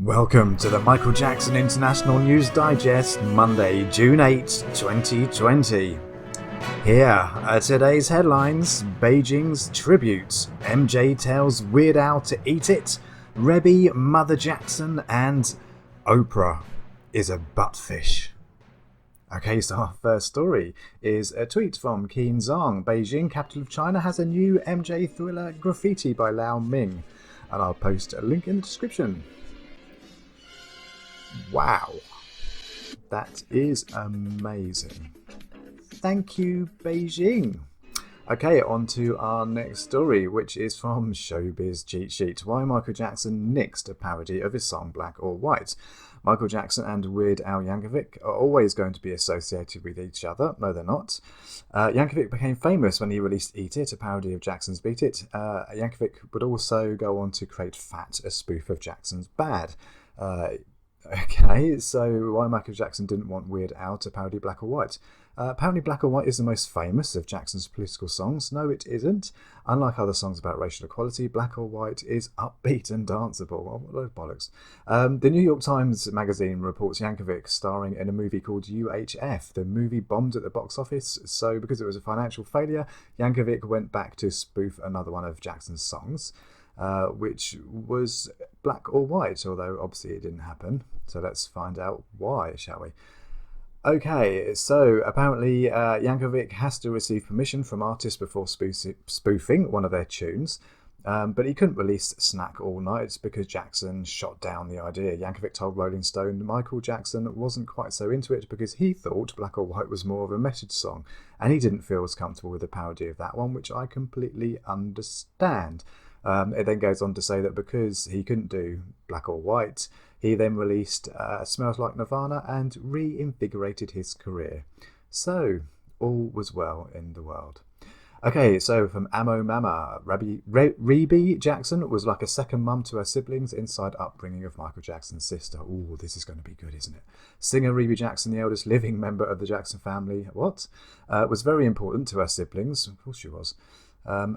Welcome to the Michael Jackson International News Digest, Monday, June 8, 2020. Here are today's headlines: Beijing's tribute, MJ tells Weird Al to eat it, Rebbie, Mother Jackson, and Oprah is a buttfish. Okay, so our first story is a tweet from Qin Zhang. Beijing, capital of China, has a new MJ thriller, Graffiti by Lau Ming. And I'll post a link in the description. Wow, that is amazing. Thank you, Beijing. Okay, on to our next story, which is from Showbiz Cheat Sheet. Why Michael Jackson nixed a parody of his song Black or White. Michael Jackson and Weird Al Yankovic are always going to be associated with each other. No, they're not. Yankovic became famous when he released Eat It, a parody of Jackson's Beat It. Yankovic would also go on to create Fat, a spoof of Jackson's Bad. Okay, so why Michael Jackson didn't want Weird Al to parody Black or White? Apparently Black or White is the most famous of Jackson's political songs. No, it isn't. Unlike other songs about racial equality, Black or White is upbeat and danceable. Oh, what a load of bollocks. The New York Times magazine reports Yankovic starring in a movie called UHF. The movie bombed at the box office, so because it was a financial failure, Yankovic went back to spoof another one of Jackson's songs, which was Black or White, although obviously it didn't happen. So let's find out why, shall we? Okay, so apparently Yankovic has to receive permission from artists before spoofing one of their tunes, but he couldn't release Snack All Night because Jackson shot down the idea. Yankovic told Rolling Stone Michael Jackson wasn't quite so into it because he thought Black or White was more of a message song, and he didn't feel as comfortable with the parody of that one, which I completely understand. It then goes on to say that because he couldn't do Black or White, he then released Smells Like Nirvana and reinvigorated his career. So, all was well in the world. Okay, so from Amo Mama, Rebbie Jackson was like a second mum to her siblings, inside upbringing of Michael Jackson's sister. Ooh, this is going to be good, isn't it? Singer Rebbie Jackson, the eldest living member of the Jackson family, was very important to her siblings. Of course she was.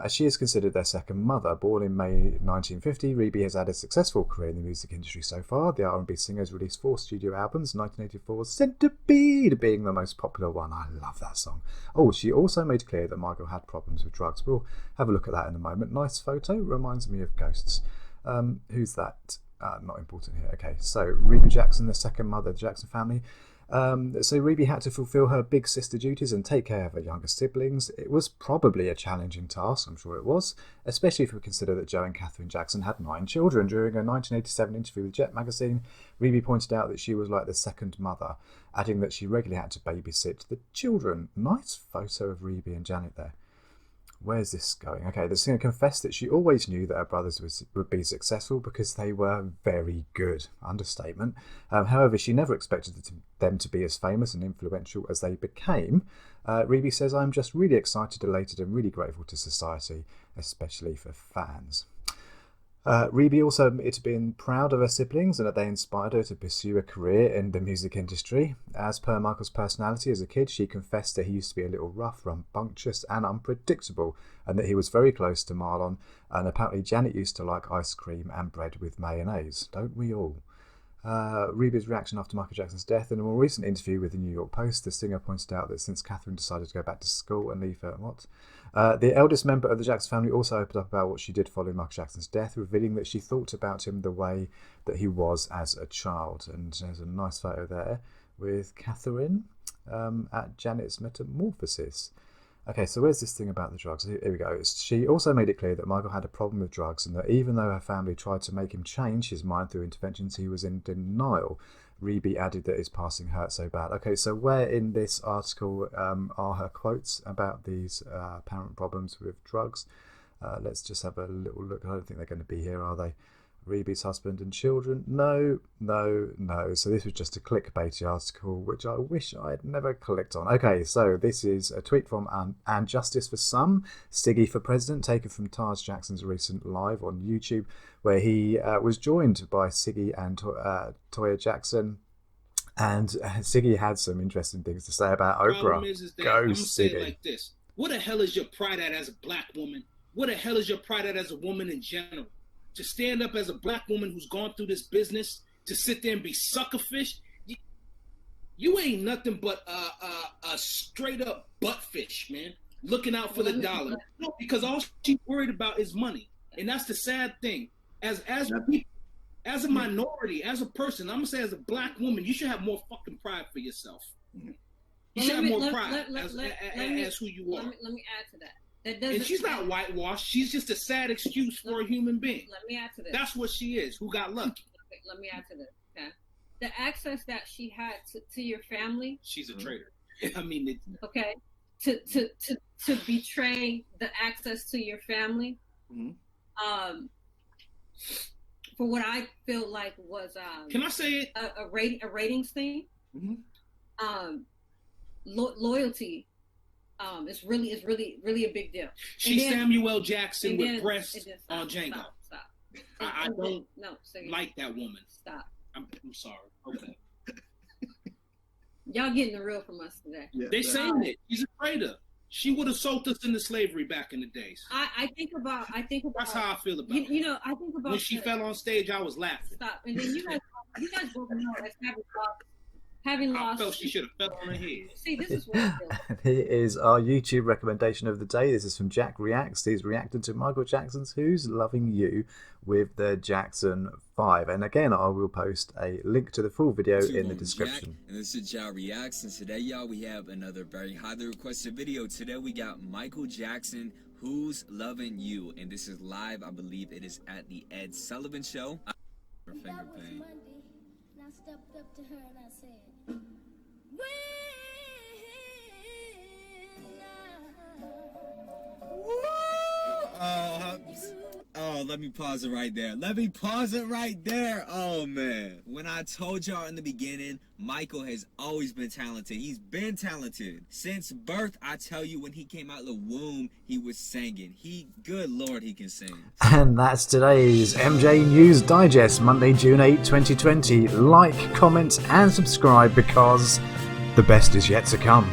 As she is considered their second mother. Born in May 1950, Rebbie has had a successful career in the music industry so far. The R&B singer has released 4 studio albums, 1984's Centipede being the most popular one. I love that song. Oh, she also made clear that Michael had problems with drugs. We'll have a look at that in a moment. Nice photo, reminds me of ghosts. Who's that? Not important here. Okay, so Rebbie Jackson, the second mother of the Jackson family. So Rebbie had to fulfill her big sister duties and take care of her younger siblings. It was probably a challenging task, I'm sure it was, especially if we consider that Joe and Catherine Jackson had 9 children. During a 1987 interview with Jet magazine, Rebbie pointed out that she was like the second mother, adding that she regularly had to babysit the children. Nice photo of Rebbie and Janet there. Where's this going? Okay, the singer confessed that she always knew that her brothers would be successful because they were very good. Understatement. However, she never expected them to be as famous and influential as they became. Rebbie says, "I'm just really excited, elated, and really grateful to society, especially for fans." Rebbie also admitted being proud of her siblings and that they inspired her to pursue a career in the music industry. As per Michael's personality as a kid, she confessed that he used to be a little rough, rambunctious and unpredictable, and that he was very close to Marlon, and apparently Janet used to like ice cream and bread with mayonnaise. Don't we all? Rebbie's reaction after Michael Jackson's death. In a more recent interview with the New York Post, the singer pointed out that since Catherine decided to go back to school and leave her, the eldest member of the Jackson family also opened up about what she did following Michael Jackson's death, revealing that she thought about him the way that he was as a child. And there's a nice photo there with Catherine at Janet's Metamorphosis. Okay, so where's this thing about the drugs? Here we go. She also made it clear that Michael had a problem with drugs and that even though her family tried to make him change his mind through interventions, he was in denial. Rebbie added that his passing hurt so bad. Okay, so where in this article are her quotes about these apparent problems with drugs? Let's just have a little look. I don't think they're going to be here, are they? Rebbie's husband and children. No. So this was just a clickbaity article, which I wish I had never clicked on. Okay, so this is a tweet from And Justice for Some, Siggy for President, taken from Taj Jackson's recent live on YouTube, where he was joined by Siggy and Toya Jackson. And Siggy had some interesting things to say about Oprah. Is that, I'm gonna say it like this. What the hell is your pride at as a black woman? What the hell is your pride at as a woman in general? To stand up as a black woman who's gone through this business to sit there and be suckerfish. You ain't nothing but a straight up buttfish, man. Looking out for the dollar. No, because all she's worried about is money. And that's the sad thing. As a minority, as a person, I'm gonna say as a black woman, you should have more fucking pride for yourself. You should have more pride as who you are. Let me add to that. And she's not whitewashed. She's just a sad excuse for a human being. Let me add to this. That's what she is. Who got lucky? Let me add to this. Okay. The access that she had to your family. She's a traitor. I mean, okay. To betray the access to your family. Mm-hmm. For what I feel like was can I say it? A ratings thing. Mm-hmm. Loyalty. It's really a big deal. She's Samuel Jackson with breasts on Django. Stop. I don't like that woman. Stop. I'm sorry. Okay. Y'all getting the real from us today. Yeah, they saying it. She's a traitor. She would have sold us into slavery back in the days. I think about. That's how I feel about it. You know, I think about when she fell on stage. I was laughing. Stop. And then you guys both know as having lost. I felt she should have fell on her head. See, this is what I feel. Here is our YouTube recommendation of the day. This is from Jack Reacts. He's reacted to Michael Jackson's "Who's Loving You" with the Jackson 5. And again, I will post a link to the full video in the description. Jack, and this is Jack Reacts, and today, y'all, we have another very highly requested video. Today, we got Michael Jackson, "Who's Loving You," and this is live. I believe it is at the Ed Sullivan Show. Her finger pain. I stepped up to her and I said, Oh, let me pause it right there. Oh, man. When I told y'all in the beginning, Michael has always been talented. He's been talented. Since birth, I tell you, when he came out of the womb, he was singing. Good Lord, he can sing. And that's today's MJ News Digest, Monday, June 8, 2020. Like, comment, and subscribe because the best is yet to come.